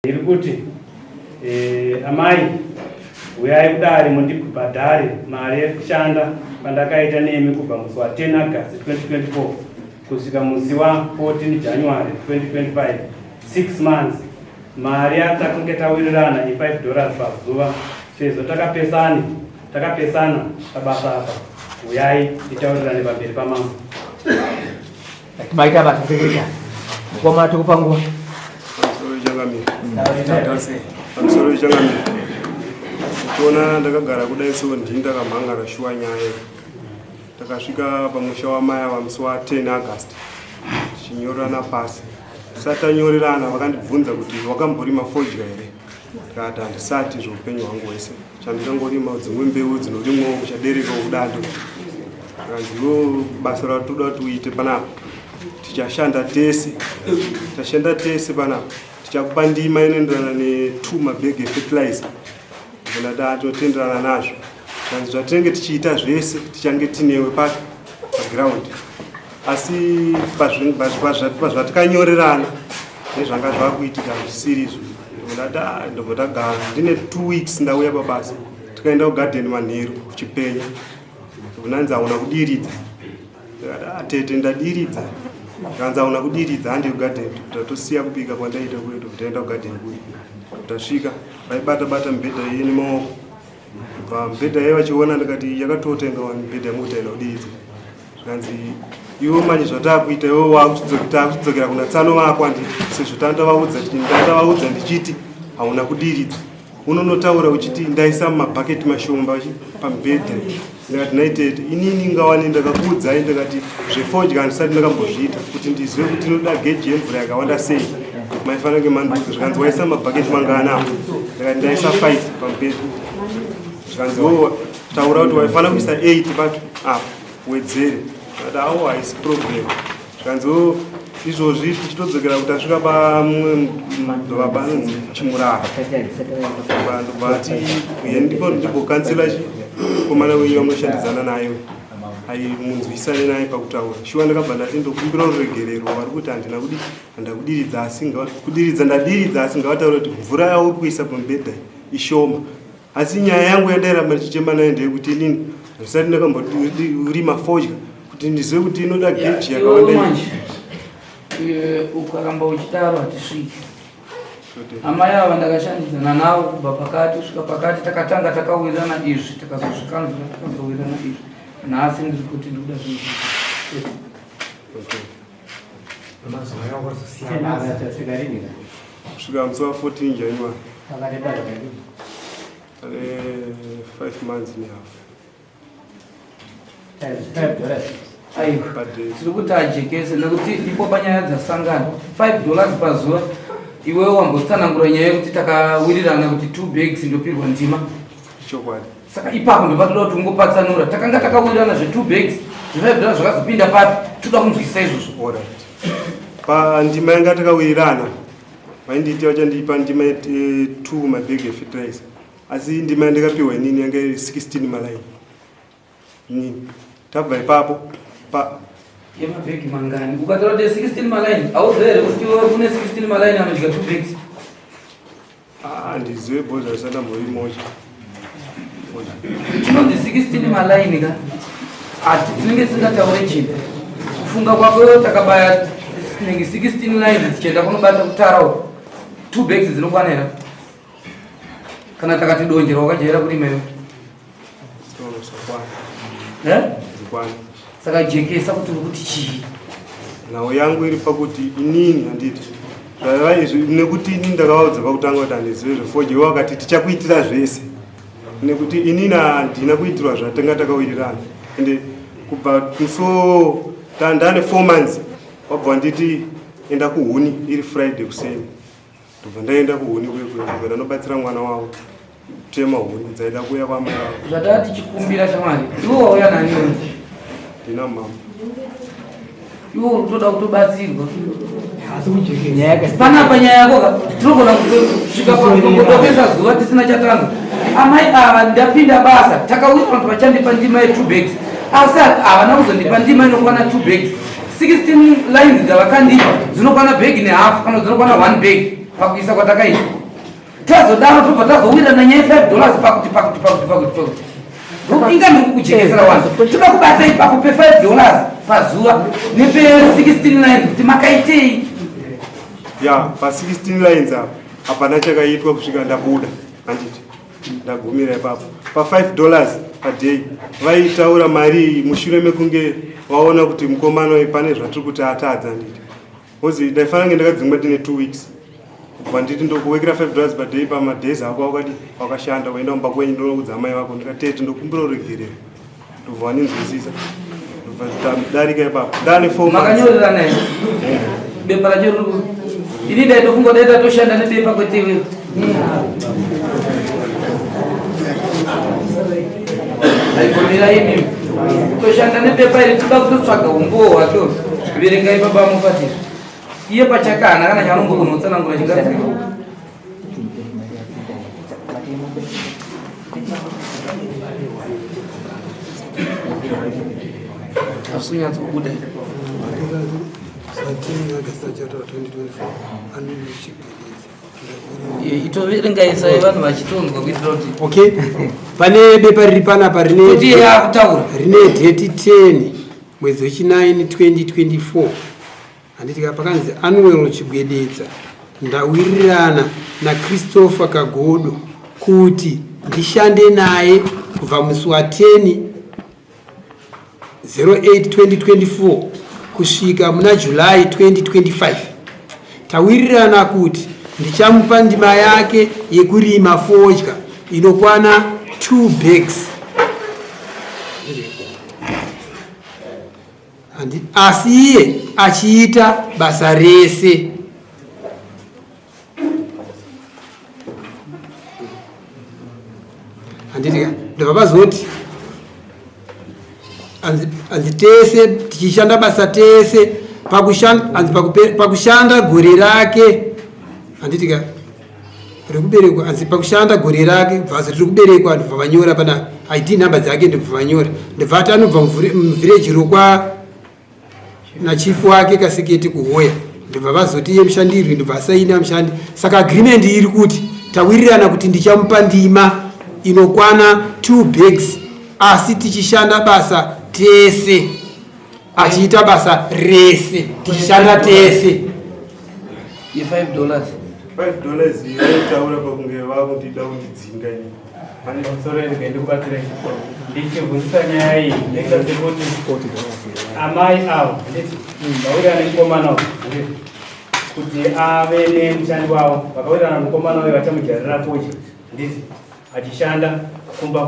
Irikuti amai uyai kudari mundibhadhare mari yekushanda pandakaita nemi kubva musi wa 10 August 2024 kusvika musi wa 14 January 2025, 6 months. Mari yatakunge tawirirana $5 pazuva. Sezvo takapesana pabasa apa, uyai titaurirane pamberi pamama. Maita basa sekita mukoma tukupangua Pamusoro changamira tona ndakagara kudai so ndinda kamhanga rashuwa nyaya takasvika pamusha wamaya pamusi wa 10 August chinyorana pasi satanyorerana vakandibvunza kuti wakamborima fodya here kati handisati zveupenyu hwangu hwese chandingangorima dzimwe mbeu dzinorimwawo kuchadereka kudando kanziwo basa ratoda tuite panapa tichashanda tese panapa tichakupa ndima inoenderana ne2 mabhegi efertilizer kana totenderana nazvo kana zvatinenge tichiita zvese tichange tinewe paground asi pazvatikanyorerana nezvanga zvakuitika zvisirizvo ndombotagara ndine 2 weeks ndauya pabasa tikaenda kugarden manheru kuchipenya unanzi hauna kudiridza tete ndadiridza kanzi hauna kudiridza handi kugarden tatosiya kubika kwandaita kwedu kutaenda kugarden kuyi tasvika vaibata mibhedha iye nemaoko pamibhedha iye vachiona ndikati yakatotenga mibhedha yemutaenda kudiridza zvikanzi iwo manje zvatakuita iwo wakuchidzokera kuna tsano vako anditi sezvo ndandavaudza ndichiti hauna kudiridza unonotaura uchiti ndaisa mumabhaketi mashomba pamibhedha ndikati naitete inini ngawani ndakakuudzai ndikati zvefodya handisati ndakambozviita kuti ndizive kuti inoda geji yemvura yakawanda sei maifanira kunge manduka zvikanzi waisa mabhaketi manganapo ndikati ndaisa 5 pamubhedha zvikanzi taura kuti waifanira kuisa 8 pato apo wedzere ndikati awo haisi problem zvikanzi izvozvi tichitodzokera kuti asvika pamumwe mudhorobha anonzi Chimurara ndobvati ndipo ndimbokansela komana wenyu vamunoshandidzana naye munzwisane naye pakutaura shuwa ndakabva ndati ndokumbira ruregerero vari kuti handakudiridza asi ngavataura kuti mvura yauri kuisa pamubhedha ishoma asi nyaya yangu yandairamba ndichichema naye ndeyekuti inini handisati ndakamborima fodya kuti ndizive kuti inoda geji yakawanda ukaramba uchitaro hatisviki. Amai ava ndakashandidzana navo kubva pakati kusvika pakati takatanga takawirirana izvi takazozvikanzwa takazowirirana izvi nhasi ndiri kuti ndikuda kusvika musi wa 14 January 5 months and a half. Tiri kuti ajekese nekuti ipo panyaya dzasangana $5 pazuva. Iwe wambotsanangura nyaya yekuti takawirirana kuti 2 bags ndopirwa ndima chokwadi. Saka ipapo ndopatoda kuti ungopatsanura takanga takawirirana zve2 bags $5 zvakazopinda papi toda kunzwisisa izvozvo. Alright. Pandima yanga takawirirana vainditi vachandipa ndima 2 mabhegi efertilizer asi ndima yandakapiwa inini yanga 16 malaini inini tabva ipapo yemabhegi mangani ukatora kuti 16 malaini auzere kuti une 16 malaini anodya 2 bags ndizive bhodha risanda mbori moja tinodzi 16 malaini ka ati tinenge tisingataure chinhu kufunga kwako takabaya tinenge 16 lines tichienda kunobata kutarawo 2 bags dzinokwanira kana takati donjera wakajaira kurima iwe saka jekesa kuti uri kuti chii nhau yangu iri pakuti inini handiti zvaiva izvi nekuti inini ndakavaudza pakutanga kuti handizive zvefodya wakati tichakuitira zvese nekuti inini handina kuitirwa zvatanga takawirirana ende kubva muso ndane 4 months wabva nditi enda kuhuni iri Friday kuseni ndobva ndaenda kuhuni kwekwe ndanobatsira mwana wavo tema huni dzaida kuuya kwamai vavo zvataa tichikumbira shamwari iwo wauya nani ndina mama iwo utoda kutobatsirwa panapa nyaya yako tinogona kusvika pakutopesa zuva tisina chatanga amai ava ndapinda basa takawira vantu vachandipa ndima ye2 bags asi havana kuzondipa ndima inokwana 2 bags 16 lines dzavakandipa dzinokwana bhegi nehafu kana dzinokwana 1 bag pakuisa kwatakaita tazodaro tobva tazowirana nyaya $5 pakuti inga ndikukujekesera wangu toda kubata ipapo pe$5 pazuva nepe16 lines kuti makaitei ya pa16 lines hapana chakaitwa kusvika ndabuda handiti ndagumira ipapo pa$5 paday vaitaura mari mushure mekunge vaona kuti mukomano pane zvatiri kuti atadza handiti ozi ndaifanira kunge ndakadzingwa tine 2 weeks kubva nditi ndokuwekera $5 paday pamadays ako wakashanda waenda kumba kwenyu ndonoudza mai vako ndikatete ndokumbira uregerera ndobva waninzwisisa ndobva darika ipapo ndane 4 makanyorera naye bepa racho ini ndaitofunga daita toshanda nebepa kweteve aikomera imi toshanda nebepa iri toda kutotsvaga umbowo hwato verengai baba mufatira iye pachakana kana chaanombonotsanangura chingazi asunyatsokuda itoverengaisai vanhu vachitonzwa kuitira kuti okay pane bepa riri panapa kuti yakutaura rine date 10 mwedzi wechinaini 2024 handitika pakanzi Anuel Chigwededza ndawirirana na Christopher Kagodo kuti ndishande naye kubva musi wa 10/08/2024 kusvika muna July 2025. Tawirirana kuti ndichamupa ndima yake yekurima fodya inokwana 2 bags. Asi iye achiita basa rese. Handitika ndabazoti anzi tese tichishanda basa tese pakushanda gore rake handitika rekuberekwa anzi pakushanda gore rake bvasa riri kuberekwa ndibva vanyora pana ID number dzake ndibva vanyora ndibva ati anobva muvillage rokwa na chief wake Kaseketi kuhoya ndibva vazoti iye mushandiri ndibva asaina mushandi saka agreement iri kuti tawirirana kuti ndichamupa ndima inokwana 2 bags asi tichishanda basa tese achiita basa rese tichishanda tese $5 yaitaura pakunge vakundida kundidzinga ini sorry ndikubatsire ndichivhunzisa nyaya iyi ndaita sekuti amai avo vawirirana nemukomana uyu kuti ave nemushandi wavo vakawirirana mukomana uyu vachamujarira fodya handiti achishanda kumba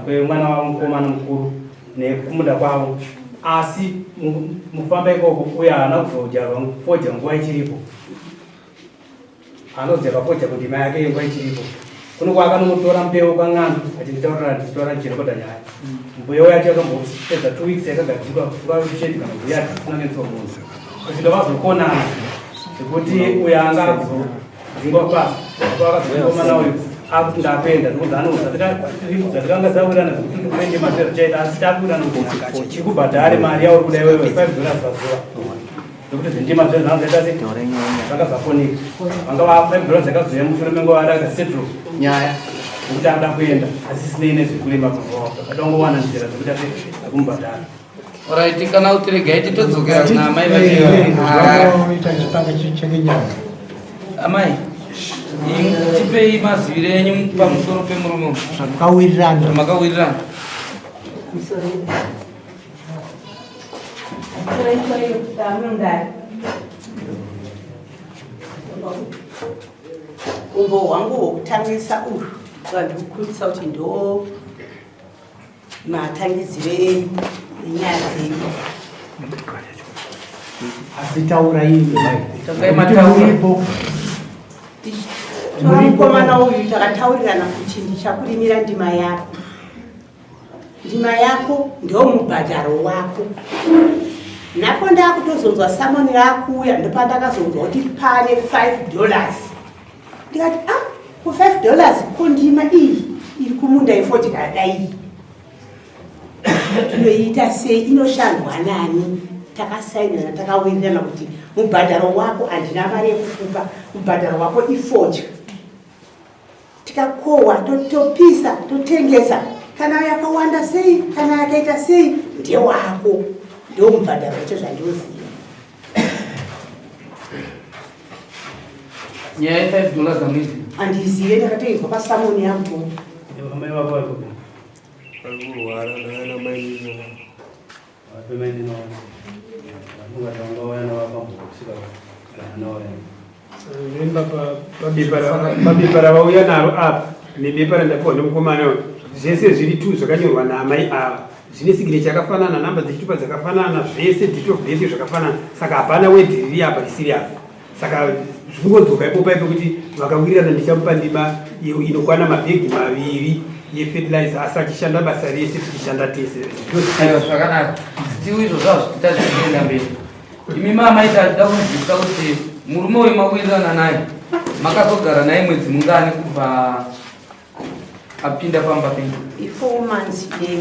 kwemwana wavo mukomana mukuru nekumuda kwavo asi mufamba ikoko uyo haana kuzojarwa fodya nguva ichiripo anozojarwa fodya kuti mai yake nguva ichiripo kuno kwaakanomutora mbeu kwang'ando achinditaurira ndichitora ndichirekota nyaya mbeu yacho yakambopedza 2 weeks yakagadzikwa kushedi kana mbuya tisina netsomunhu kusvika vazokonana zvekuti uyo anga akuzodzingwa pasi akazokomana uyu akuti ndapenda dzatikange dzawirana zvekuti kuende mazero chaita asi takuirana kuti chikubhadhare mari yauri kuda iwewe $5 pazuva nekuti zvindima zve zvanzaita se zvanga zvafoneka vanga va$5 zvakazoya mushure mengo vari akasetro nyaya nekuti ada kuenda asi sinei nezvekurima pazuva akadangowana njira dzekuti ase akumubhadhara Alright, kana utiregai titodzokera kuna mai amai tipei maziviro enyu pamusoro pemurume makawirirana umbo hwangu hwokutangisa uhwu vandikukudzisa kuti ndo matangidziro enyu nenyaya dzenyu asi taura ini tora mukomana uyu takataurirana kuti ndichakurimira ndima yako. Ndima yako ndio mubhadharo wako. Napo ndakutozonzwa samoni rakuya ndopandakazonzwa kuti pane $5. Ndikati ku $5 kundima iyi iri kumunda ifodya dai. Tunoita sei inoshandwa nani? Takasainana takawirirana kuti mubhadharo wako andina mari yekukupa, mubhadharo wako ifodya. tikakohwa totopisa totengesa kana yakawanda sei kana yakaita sei ndewako ndio mubhadharo wacho zvandoziva. nyaya $5 amwedzi handizive ndakatoibva pasamoni yangu. Amai wako wako. Arikurwara ndana mai Wapemeni no. Ungatanga wana wakambokusika kana wana. Mabipara vauya naro apa nebipara ndapuwa nemukomana zvese zviri tu zvakanyorwa naamai ava zvine sigire chakafanana, namba dzechitupa dzakafanana, zvese date of birth zvakafanana, saka hapana wedhiriri apa risiri apa. Saka zvingodzoka ipopa pekuti vakawirirana ndichamupa ndima inokwana mabhegi 2 yefertilizer asi achishanda basa rese tichishanda tese. aiwa zvakanaka still izvo zvazvo titazienda mberi. imi mamaita achida kunzvisa kuti murume uyu mawirirana naye makazogara naye mwedzi mungani kubva apinda pamba penyu? 4 months 1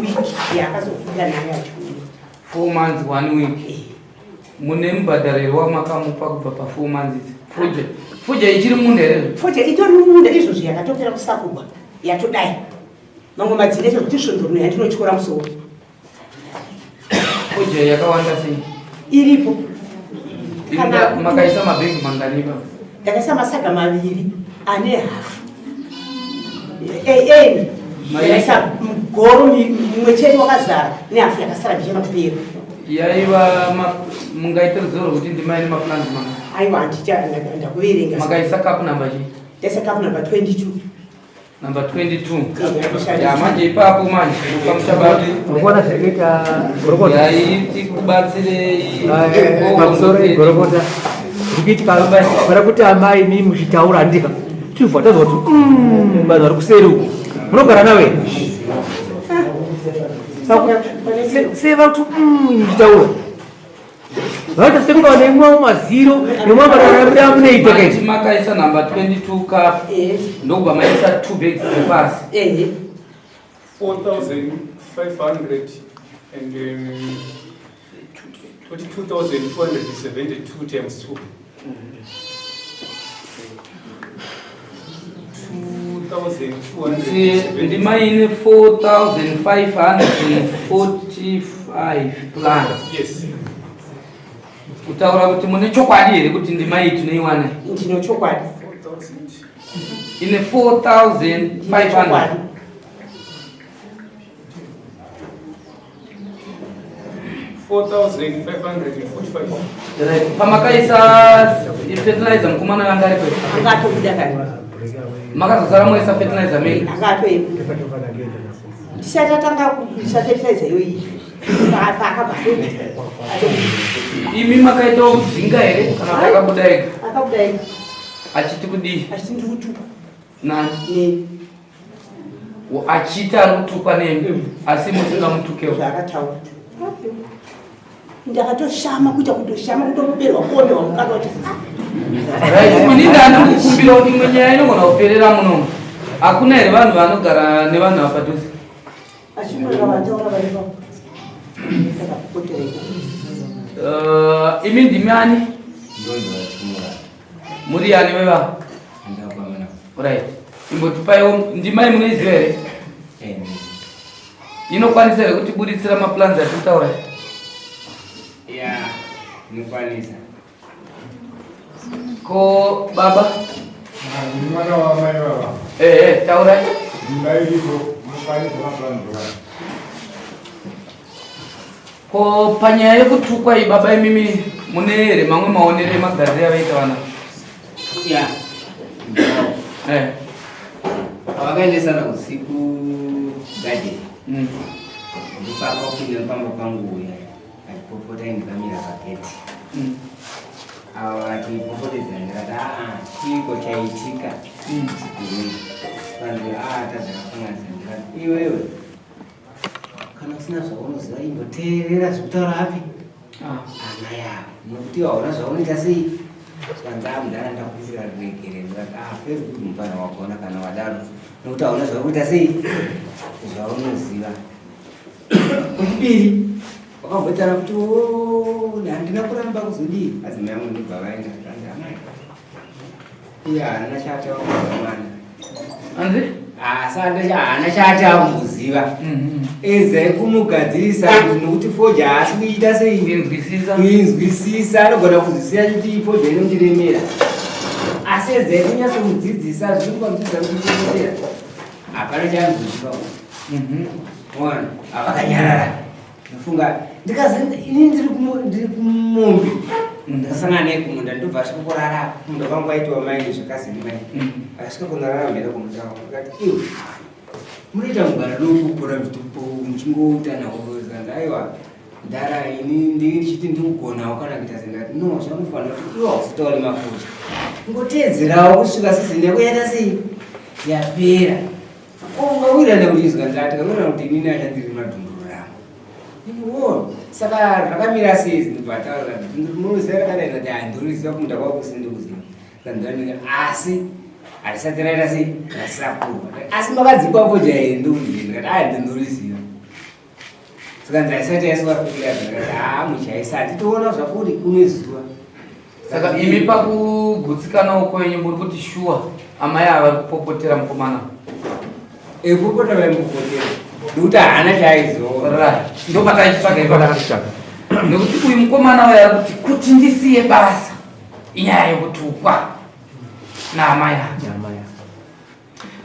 week yakazofika naye achiuya. 4 months 1 week. Mune mubhadhariro wamakamupa kubva pa4 months idzi? Fuja ichiri munhu here? Fuja itori munda izvozvo yakatopera kusakubwa yatodai mamwe madzinete kuti svondoruno yandinotyora musoro. Fuja yakawanda sei? Iripo. Makaisa mabhegi mangani ipapo? Ndakaisa masaga 2 ane hafu. Ndakaisa goro mumwe chete wakazara nehafu yakasara ndichena kupera. Yaiva mungaita rudzoro kuti ndimaine maplans manga? Aiwa ndakuverenga. Makaisa cup number chii? Ndaisa cup number 22. Number 22. Ya manje ipapo manje pamushabati. Unaona zvakaita gorokota. Yaiti kubatsire pamusoro igorokota. Zvikiitika para kuti amai mimi muchitaura ndika. Chibva tazwa kuti vanhu vari kuseri uko. Munogara nawe? Seva kuti muchitaura. Vaita senga nemwe maziro nemwe marara munoita kai. Makaisa number 22 cup. Ndokubva maisa 2 bags dzepasi. 4,500 and 22,472 times 2. 2,275. Ndimaine 4,545 plans. Yes. Kutaura kuti mune chokwadi here kuti ndimai tinoiwana? Ndino chokwadi. Ine 4,500. Pamakaisa fertilizer mukomana wanga ari kwetu? Angatobuda kare. Makazozara moisa fertilizer mei? Angatoenda. Tisati atanga kuisa fertilizer iyoyi. Akabva imi makaitawo kudzinga here kana kuti akabuda ega? akabuda ega. Achiti kudii? Achiti ndiri kutukwa. Nani? Achiti ari kutukwa nemi asi musingamutukewo? Zvakataura. Ndakatoshama kuita kutoshama kutokuberwa kuonewa mukana wati ini ndani kukumbira kuti imwe nyaya inogona kuperera munomu. Hakuna here vanhu vanogara nevanhu vapadhuze? achimwera vataura varipo. Imi ndimani? Muri yani wewa? Right. Imbotipaiwo ndimai munoiziva here? Inokwanisa here kuti buditsira maplans atitaura? Ya, inokwanisa. Ko baba? Mwana wa mai baba. Taura. Ndai lipo, mukwanisa maplans baba. Ko panyaya yekutukwa iyi baba imimi mune here mamwe maonero emagariro avaita vana? Ya. Pavakaendesana usiku gadeni. Ndipakapinda pamba pangu uya achipopota indikamira pageti. Ava achipopotedza ndikati chiko chaitika. Vanhu tadzakafanganisa ndikati iwewe kana usina zvaunoziva imboteerera zvekutaura api ana yavo nokuti hauna zvaunoita sei saka mudhara ndakuisira regere ndikati feri kuti mupana wagona kana wadaro nokuti hauna zvaunoita sei zvaunoziva. Kwechipiri wakambotara kuti handina kuramba kuzodii asi mai angu ndibva vaenda iye haana chataura mwana Anzi? Asanda hana chati akuziva. Eze kumugadzirisa nokuti foja asi kuita sei inzwisisa anogona kuzwisisa kuti foja inondiremera. Asi eze kunyasa kudzidzisa zviri pamudzidza kuchitendera. Hapana chaanoziva. Ona avakanyarara. Ndafunga ndikazi ini ndiri kumombe. Ndasangana naye kumunda ndobva asvika kurara. Munda wangu aitiwa mai zvakazini mai. Asvika kunorara mberi kumunda wangu. Akati iwe munoita mugara lokupura mutombo muchingoita nawo aiwa ndara ini ndichiti ndikugonawo kana kuita sengati no zvamufanira kuti iwa usitauri mafuta ngoteedzerawo kusvika sizini yako yaita sei yapera ungawira nekuizwa ndati kawira kuti inini achandiri madhunduru rangu iniwo saka zvakamira sei zvinobvataura munoziva rakadaina kuti handiriziva kumunda kwako sindikuziva kandanika asi harisati raita sei rasisakurwa asi makadzikwapo jairi ndikuziva ndikati ndinoriziva saka ndaisati yaisiwafikira ndikati muchaisati toona zvakuri kunezuva saka imi pakugutsikanawo kwenyu muri kuti shuwa amai ava kupopotera mukomana ekupota vaimupotera nekuti haana chaizora ndopataitsvaga ipakatitsvaga nekuti uyu mukomana waya kuti ndisiye basa inyaya yokutukwa naamai ava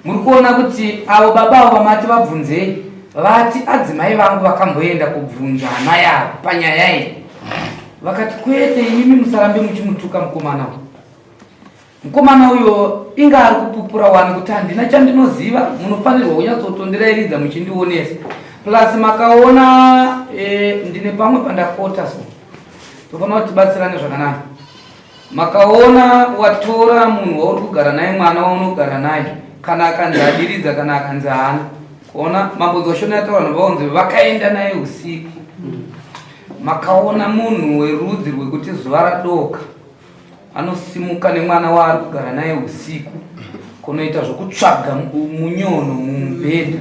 muri kuona kuti avo baba avo vamati vabvunzei vati adzimai vangu vakamboenda kubvunza amai avo panyaya iyi vakati kwete imimi musarambe muchimutuka mukomana uyu mukomana uyo inga ari kupupura wani kuti handina chandinoziva munofanirwa kunyatsotondirairidza muchindionesa plus makaona ndine pamwe pandakota so tofanira kuti tibatsirane zvakanaka makaona watora munhu wauri kugara naye mwana waunogara naye kana akanzi adiridza kana akanzi haana kuona mambozoshona yataura vanhu vaonze vakaenda naye usiku makaona munhu werudzi rwekuti zuva radoka anosimuka nemwana waari kugara naye usiku kunoita zvokutsvaga munyono mumubhedha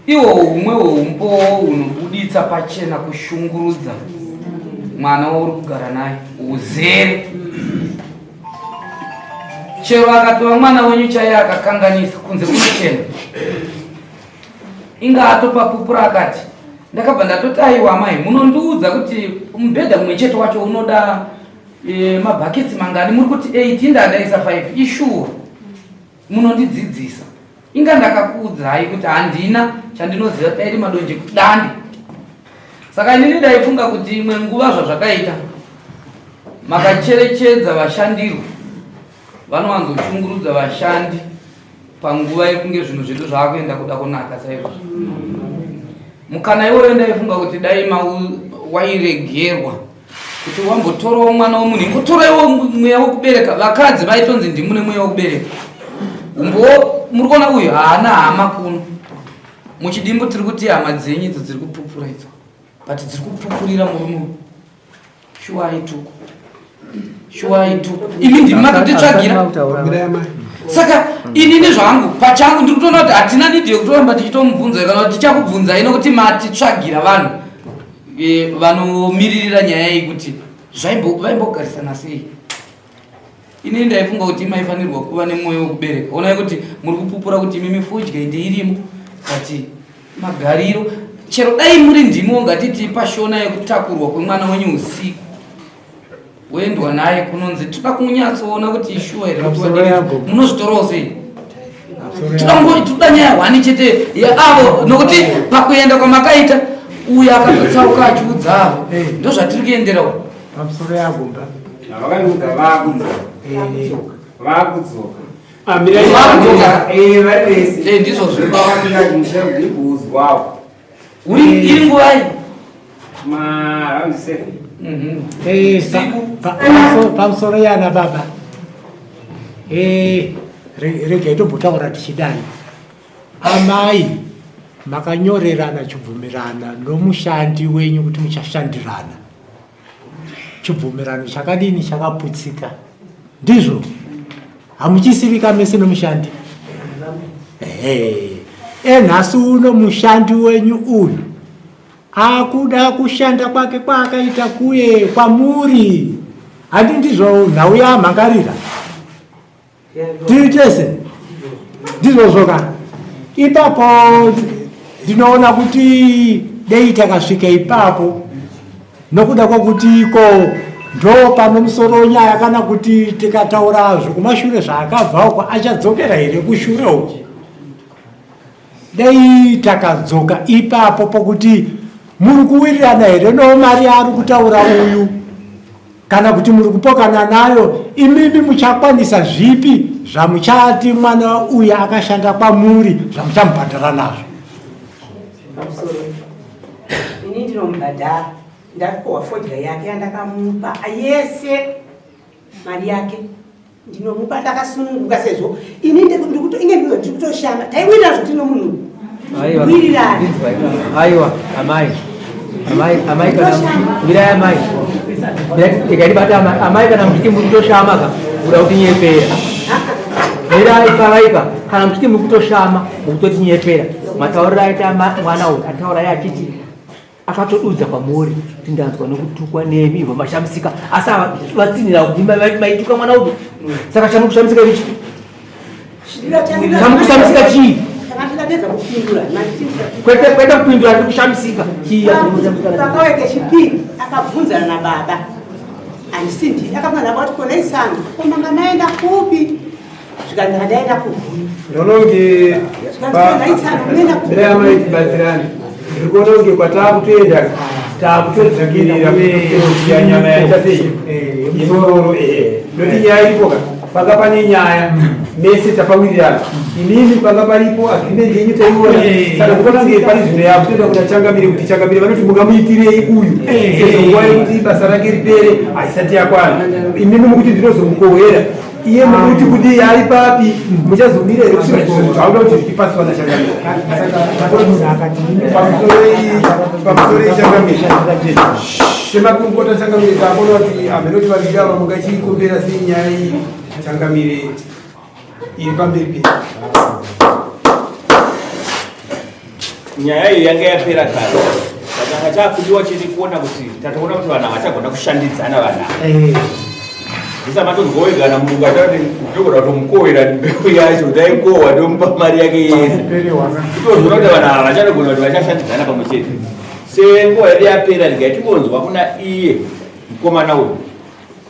iwo humwe hweumbo hunobuditsa pachena kushungurudza mwana wauri kugara naye uzere chero akatova mwana wenyu chaiye akakanganisa kunze kunochena inga atopapupura akati ndakabva ndatoti aiwa mai munondiudza kuti mubhedha mumwe chete wacho unoda mabhaketsi mangani muri kuti 8 indandaisa 5 ishuwa munondidzidzisa inga ndakakuudzai kuti handina chandinoziva tairi madonje kudandi saka inini ndaifunga kuti imwe nguva zvazvakaita makacherechedza vashandirwa vanowanzoshungurudza vashandi panguva yekunge zvinhu zvedu zvaakuenda kuda kunaka saizvozvo mukana iwoyo ndaifunga kuti dai wairegerwa kuti wambotorawo mwana womunhu ingotoraiwo mweya wokubereka vakadzi vaitonzi ndimune mweya wokubereka umbo muri kuona uyu haana hama kuno muchidimbo tiri kuti hama dzenyu idzo dziri kupupura idzo but dziri kupupurira murume shuwaituku imi ndimi makatitsvagira saka inini zvangu pachangu ndiri kutoona kuti hatina nidhi yekutoramba tichitomubvunza kana kuti tichakubvunzai nokuti matitsvagira vanhu vanomiririra nyaya iyi kuti vaimbogarisana sei inini ndaifunga kuti imaifanirwa kuva nemwoyo wekubereka onai kuti muri kupupura kuti imimi fudya ndeirimo kati magariro chero dai muri ndimo ngatiti pashona yekutakurwa kwemwana wenyu usiku woendwa naye kunonzi toda kunyatsoona kuti ishuwa here munozvitorawo sei toda nyaya hwani chete yaavo nokuti pakuenda kwamakaita uyo akatotsauka achiudza avo ndo zvatiri kuenderawo pamusoro yagumba vakandiudza vaakudzoka vari vese ndizvo zvivavakuzwawo iri nguvai around 7 pamusoro yana baba regai tombotaura tichidani amai makanyorerana chibvumirana nomushandi wenyu kuti muchashandirana chibvumirano chakadini chakaputsika ndizvo hamuchisivika mese nomushandi enhasi uno mushandi wenyu uyu akuda kushanda kwake kwaakaita kuye kwamuri handi ndizvo nhau yamhangarira tiri tese ndizozoka ipapo ndinoona kuti dei takasvika ipapo nokuda kwakutiko ndo pano musoro nyaya kana kuti tikataura zvekumashure zvaakabva uko achadzokera here kushure uko dei takadzoka ipapo pokuti muri kuwirirana here no mari ari kutaura uyu kana kuti muri kupokana nayo imimi muchakwanisa zvipi zvamuchati mwana uyu akashanda kwamuri zvamuchamubhadhara nazvo ini ndinomubhadhara ndakohwa fodya yake yandakamupa yese mari yake ndinomupa ndakasununguka sezvo ini inge ndikutoshama taiwira zvoti nomunhu wirirani aiwa amai kana wirai amai tikatibata amai kana muchiti muri kutoshama kuda kutinyepera wirai kavaika kana muchiti muri kutoshama mukutotinyepera matauriro aita mwana uyu ataura achiti akatodudza kwamuri kuti ndanzwa nokutukwa nemi ibva mashamisika asi vatsinira kuti maituka mwana uyu saka chamukushamisika ichi chamukushamisika chii kwete kupindura ndi kushamisika pakaweke chipiri akabvunzana nababa andisindi akamwana bati kona isanga komanga maenda kupi zvikanaka ndaenda kupi ndononge amaitibatsirani ndikononge kwatakutoenda takutodzingirira ya nyama yachasei isororo noti nyaya iripoka panga pane nyaya mese tapawirirana inini panga paripo agreement yenyu taiona saka ndikonange pane zvino yavo toenda kuna changamire kuti changamire vanoti mungamuitirei uyu sezvo nguva yekuti basa rake ripere haisati yakwana inini mukuti ndinozomukohera iye mukuti kuti ari papi muchazomira here kusvika chizvo zvauda kuti zvichipasiwa nachangamire pamusoro yechangamire semakurukota changamire taakona kuti amenoti vaviri ava mungachikombera sei nyaya iyi changamire iri pamberi pei nyaya iyi yanga yapera kare saka chakudiwa chiri kuona kuti tataona kuti vanhu havachagona kushandidzana vanhu ndisamatozgoigana mulungu atati ndogoda kutomukowera mbeu yacho daikohwa ndomupa mari yake yese kutozoona kuti vanhu ava vachanogona kuti vachashandidzana pamwe chete senguva yedu yapera ndikatimbonzwa kuna iye mukomana uyu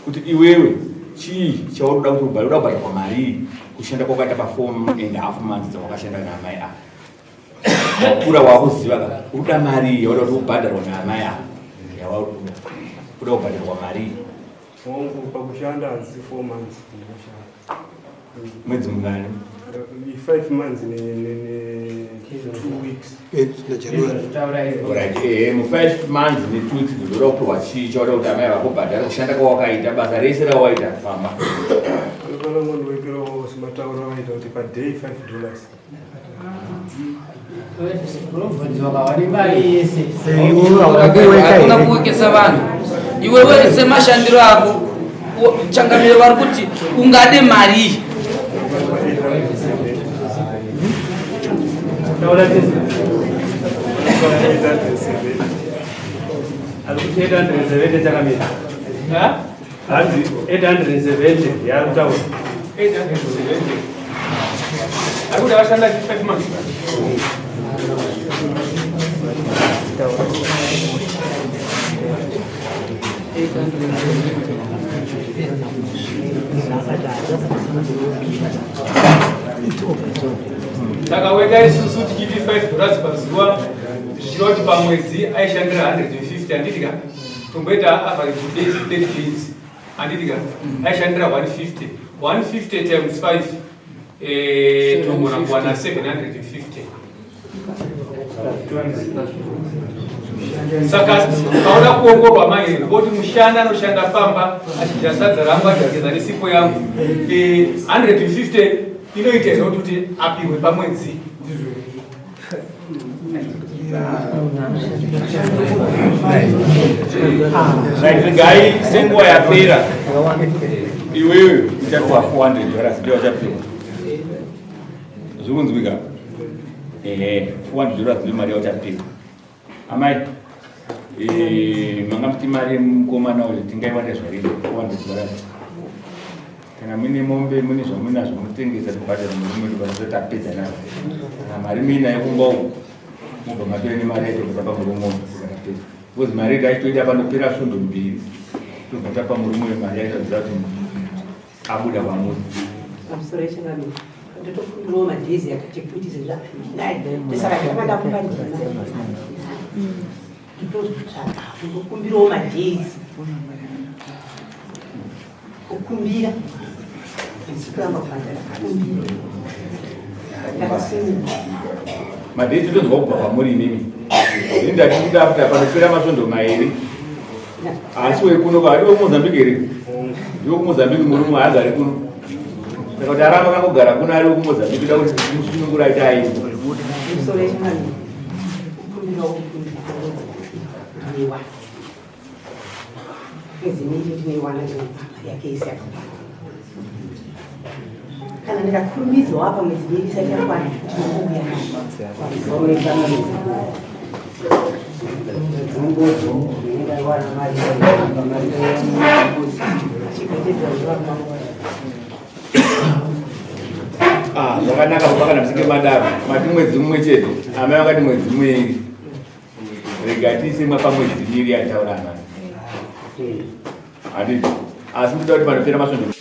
kuti iwewe chii chaunoda kuti ubhare uda kubhadharwa mari kushanda kwakaita pa4.5 months dzawakashanda naamai ava wakura wakuziva uda mari yauda kuti ubhadharwa naamai ava yawauda uda kubhadharwa mari wangu pakushanda hazi 4 months mwedzi mungani 5 months ne 2 weeks mu5 months ne2 weeks ndoda kupiwa chii chauda kuti amai vakubhadhara kushanda kwawakaita basa rese rawaita kufamba anofanira ngondiwekerawo sematauro avaita kuti paday $5 hakuna kuwekesa vanhu iwewe semashandiro ako changamire vari kuti ungade mari hanzi 870 yarutaura 870 akuti avashanda 5 months saka wega isusu tichiti $5 pazuva zvichireva kuti pamwedzi aishandira 150 handitika tomboita average days 30 days handitika aishandira 150 times 5 togona kuwana 750 saka kauda kuongorwa mai kuti mushana anoshanda pamba achidya sadza rangu achigeza nesipo yangu 150 inoita here kuti apiwe pamwedzi gai senguva yapera iwewe uchapiwa $400 ndio wachapiwa zvikunzwika $400 ndio mari yachapiwa amai manga muti mari mukomana uyu tingaiwanda zvarini $400 kana mune mombe mune zvamunazvo mutengesa tobhadhara murume tukazotapedza nazo kana mari mina yekumba uku mubva matora nemari yacho kutapa murume ukapedza because mari yedu aitoida panopera svondo mbiri tobvatapa murume mari yacho aziva kuti abuda kwamuri ndotokundirawo madhezi akati kuti saka ndakanda kumbaniza ndokumbirawo madhezi okumbira nsikuramba kubhadhara kumbira ndakasimira madhezi tozwa kubva kwamuri inini indatiuda kuti panopera masvondo mairi asi wekuno ari wekumozambique here ndiwo kumozambique murume haagari kuno saka kuti aramba kangogara kuno ari wekumozambique da kuti musunungura aita aini kana ndikakurumidzawo apa mwedzi mbiri isati yakwana zvakanaka kuba kana musike madaro mati mwedzi mumwe chete amai vakati mwedzi muiri rega tiisemwa pamwedzi miri ataura amai hatiti asi ndoda kuti panopera masvondo